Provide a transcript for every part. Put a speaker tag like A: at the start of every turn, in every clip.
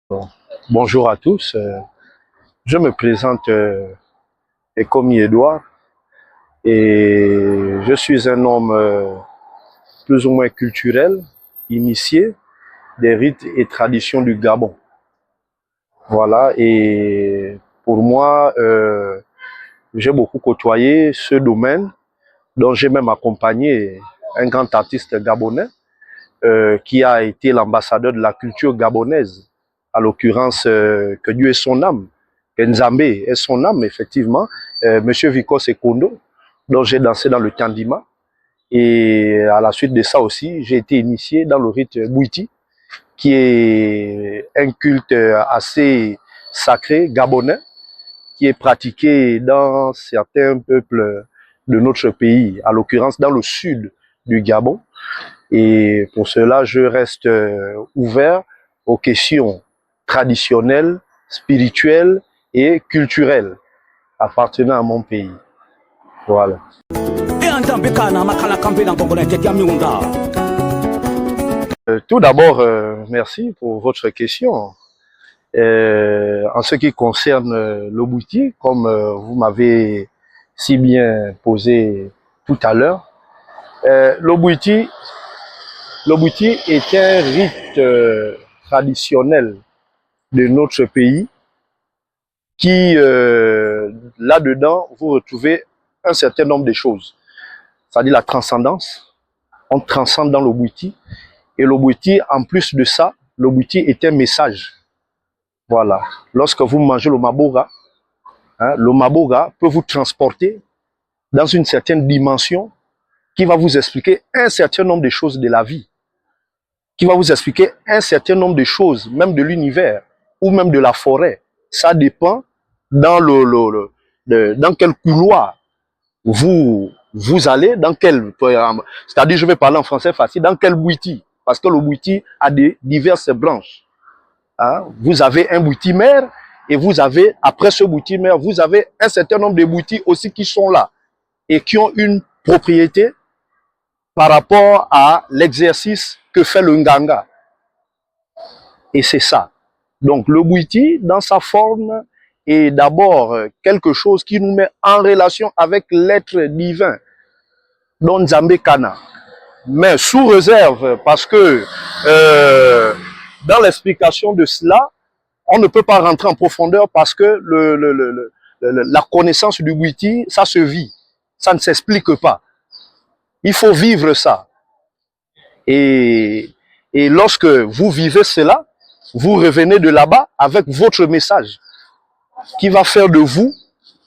A: Bon, bonjour à tous. Je me présente Ekomi Edouard et je suis un homme plus ou moins culturel, initié des rites et traditions du Gabon. Voilà, et pour moi, j'ai beaucoup côtoyé ce domaine dont j'ai même accompagné un grand artiste gabonais qui a été l'ambassadeur de la culture gabonaise, à l'occurrence que Dieu est son âme, que Nzambé est son âme, effectivement, Monsieur Vikos Ekondo, dont j'ai dansé dans le Tandima. Et à la suite de ça aussi, j'ai été initié dans le rite Bouiti, qui est un culte assez sacré gabonais, qui est pratiqué dans certains peuples de notre pays, à l'occurrence dans le sud du Gabon. Et pour cela, je reste ouvert aux questions traditionnelles, spirituelles et culturelles appartenant à mon pays. Voilà. Tout d'abord, merci pour votre question. En ce qui concerne le Bouti, comme vous m'avez si bien posé tout à l'heure, le Bouti est un rite traditionnel de notre pays qui, là-dedans, vous retrouvez un certain nombre de choses. C'est-à-dire la transcendance. On transcende dans le Bouti. Et le Bouti, en plus de ça, le Bouti est un message. Voilà. Lorsque vous mangez le maboga, le maboga peut vous transporter dans une certaine dimension qui va vous expliquer un certain nombre de choses de la vie, qui va vous expliquer un certain nombre de choses, même de l'univers, ou même de la forêt. Ça dépend dans dans quel couloir vous allez, dans quel, c'est-à-dire je vais parler en français facile, dans quel bouti, parce que le bouti a diverses branches. Vous avez un bouti mère et vous avez, après ce bouti mère, vous avez un certain nombre de boutis aussi qui sont là et qui ont une propriété par rapport à l'exercice que fait le nganga. Et c'est ça. Donc le bouti, dans sa forme, est d'abord quelque chose qui nous met en relation avec l'être divin, dont Nzambé Kana. Mais sous réserve, parce que dans l'explication de cela, on ne peut pas rentrer en profondeur parce que la connaissance du bouti, ça se vit, ça ne s'explique pas. Il faut vivre ça. Et lorsque vous vivez cela, vous revenez de là-bas avec votre message qui va faire de vous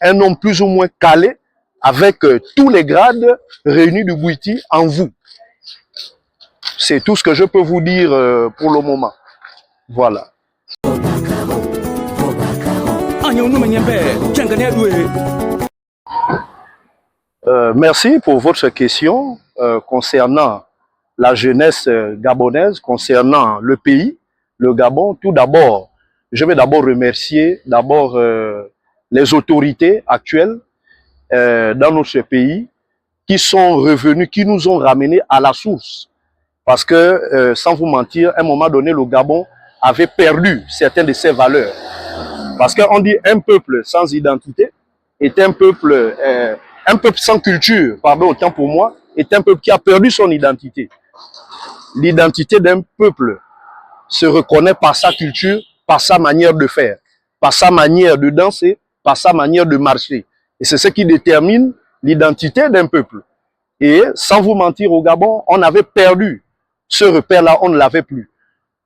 A: un homme plus ou moins calé avec tous les grades réunis du bouti en vous. C'est tout ce que je peux vous dire pour le moment. Voilà. Merci pour votre question concernant la jeunesse gabonaise, concernant le pays, le Gabon. Tout d'abord, je vais d'abord remercier les autorités actuelles dans notre pays qui sont revenus, qui nous ont ramenés à la source. Parce que, sans vous mentir, à un moment donné, le Gabon avait perdu certaines de ses valeurs. Parce qu'on dit un peuple sans identité est un peuple sans culture, pardon, autant pour moi, est un peuple qui a perdu son identité. L'identité d'un peuple se reconnaît par sa culture, par sa manière de faire, par sa manière de danser, par sa manière de marcher. Et c'est ce qui détermine l'identité d'un peuple. Et sans vous mentir, au Gabon, on avait perdu ce repère-là, on ne l'avait plus.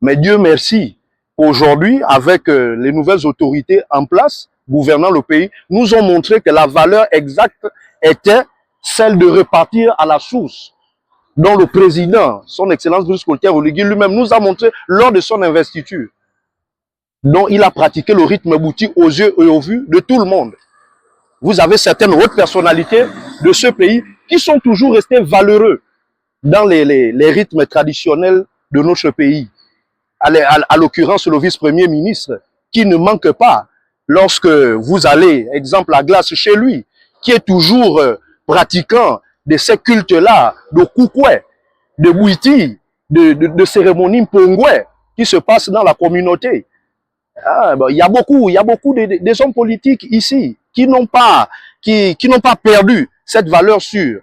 A: Mais Dieu merci, aujourd'hui, avec les nouvelles autorités en place, gouvernant le pays, nous ont montré que la valeur exacte était celle de repartir à la source, dont le président, son Excellence Brice Clotaire Oligui lui-même nous a montré lors de son investiture, dont il a pratiqué le rythme bouti aux yeux et au vu de tout le monde. Vous avez certaines hautes personnalités de ce pays qui sont toujours restés valeureux dans les rythmes traditionnels de notre pays. À l'occurrence, le vice-premier ministre, qui ne manque pas lorsque vous allez, exemple, à Glace chez lui, qui est toujours pratiquant de ces cultes-là, de Koukoué, de Bouiti, de cérémonies Mpongoué, qui se passent dans la communauté. Ah, bon, il y a beaucoup des hommes politiques ici qui n'ont pas perdu cette valeur sûre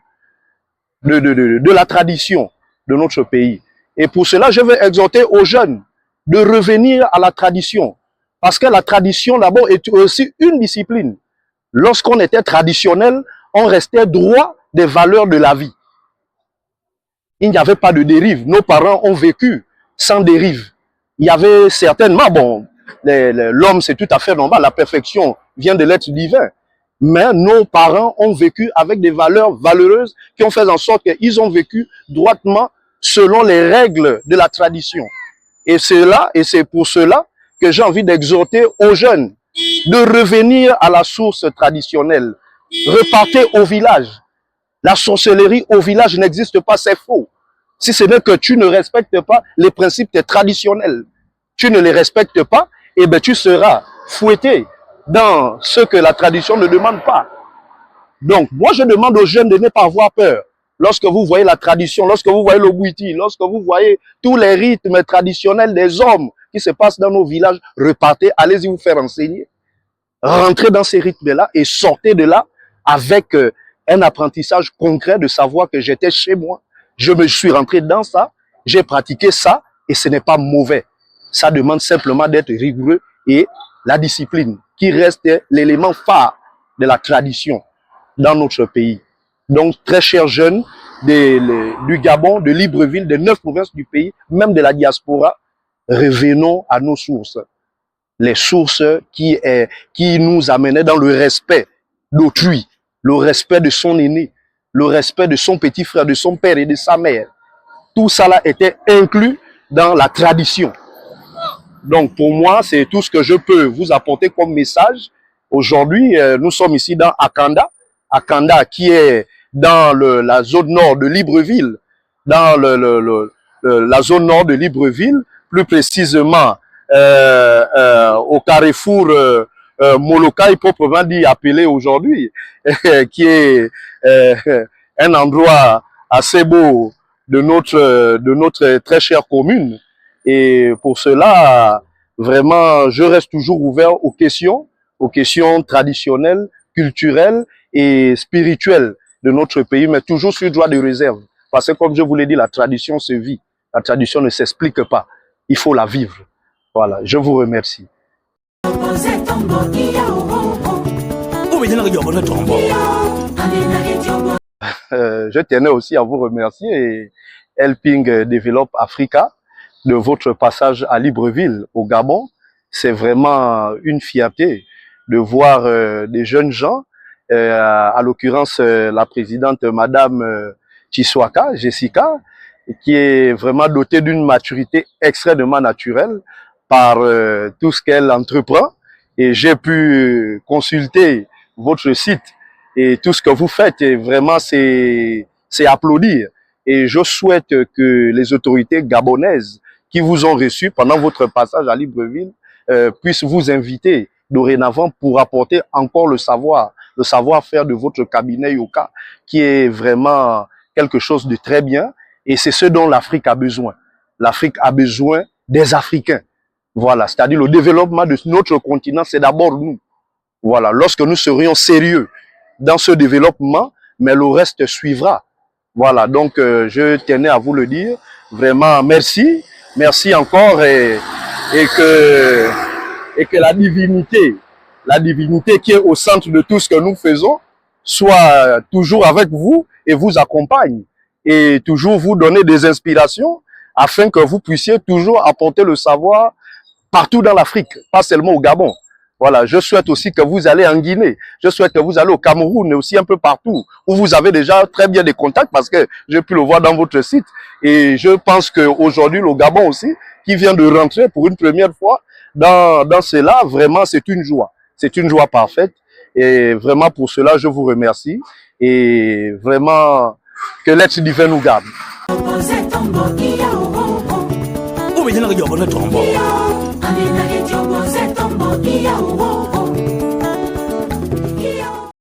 A: de la tradition de notre pays. Et pour cela, je veux exhorter aux jeunes de revenir à la tradition. Parce que la tradition, d'abord, est aussi une discipline. Lorsqu'on était traditionnel, on restait droit des valeurs de la vie. Il n'y avait pas de dérive. Nos parents ont vécu sans dérive. Il y avait certainement, bon, l'homme c'est tout à fait normal, la perfection vient de l'être divin. Mais nos parents ont vécu avec des valeurs valeureuses qui ont fait en sorte qu'ils ont vécu droitement selon les règles de la tradition. Et c'est pour cela que j'ai envie d'exhorter aux jeunes de revenir à la source traditionnelle. Repartez au village. La sorcellerie au village n'existe pas, c'est faux. Si ce n'est que tu ne respectes pas les principes traditionnels, tu ne les respectes pas, et bien tu seras fouetté dans ce que la tradition ne demande pas. Donc, moi je demande aux jeunes de ne pas avoir peur. Lorsque vous voyez la tradition, lorsque vous voyez le bouiti, lorsque vous voyez tous les rythmes traditionnels des hommes qui se passent dans nos villages, repartez, allez-y vous faire enseigner. Rentrez dans ces rythmes-là et sortez de là avec un apprentissage concret de savoir que j'étais chez moi. Je me suis rentré dans ça, j'ai pratiqué ça et ce n'est pas mauvais. Ça demande simplement d'être rigoureux et la discipline qui reste l'élément phare de la tradition dans notre pays. Donc, très chers jeunes du Gabon, de Libreville, des 9 provinces du pays, même de la diaspora, revenons à nos sources. Les sources qui nous amenaient dans le respect d'autrui, le respect de son aîné, le respect de son petit frère, de son père et de sa mère. Tout ça là était inclus dans la tradition. Donc pour moi, c'est tout ce que je peux vous apporter comme message. Aujourd'hui, nous sommes ici dans Akanda. Akanda qui est dans la zone nord de Libreville. Dans la zone nord de Libreville, plus précisément au carrefour Molokai, proprement dit appelé aujourd'hui, qui est un endroit assez beau de notre très chère commune. Et pour cela, vraiment, je reste toujours ouvert aux questions traditionnelles, culturelles et spirituelles de notre pays, mais toujours sur droit de réserve. Parce que comme je vous l'ai dit, la tradition se vit. La tradition ne s'explique pas. Il faut la vivre. Voilà, je vous remercie. Je tenais aussi à vous remercier et Helping Develop Africa de votre passage à Libreville, au Gabon. C'est vraiment une fierté de voir des jeunes gens, à l'occurrence la présidente Madame Chiswaka, Jessica, qui est vraiment dotée d'une maturité extrêmement naturelle par tout ce qu'elle entreprend. Et j'ai pu consulter votre site et tout ce que vous faites. Et vraiment, c'est applaudir. Et je souhaite que les autorités gabonaises qui vous ont reçu pendant votre passage à Libreville puissent vous inviter dorénavant pour apporter encore le savoir-faire de votre cabinet Yoka, qui est vraiment quelque chose de très bien. Et c'est ce dont l'Afrique a besoin. L'Afrique a besoin des Africains. Voilà, c'est-à-dire le développement de notre continent, c'est d'abord nous. Voilà, lorsque nous serions sérieux dans ce développement, mais le reste suivra. Voilà, donc je tenais à vous le dire. Vraiment, merci. Merci encore et que la divinité qui est au centre de tout ce que nous faisons soit toujours avec vous et vous accompagne et toujours vous donner des inspirations afin que vous puissiez toujours apporter le savoir partout dans l'Afrique, pas seulement au Gabon. Voilà, je souhaite aussi que vous allez en Guinée, je souhaite que vous allez au Cameroun et aussi un peu partout où vous avez déjà très bien des contacts parce que j'ai pu le voir dans votre site. Et je pense qu'aujourd'hui, le Gabon aussi, qui vient de rentrer pour une première fois dans cela, vraiment c'est une joie. C'est une joie parfaite. Et vraiment pour cela, je vous remercie. Et vraiment, que l'être divin nous garde.
B: Ube jina ka jobo na tombo. Ane na ke jobo se tombo kia uwo.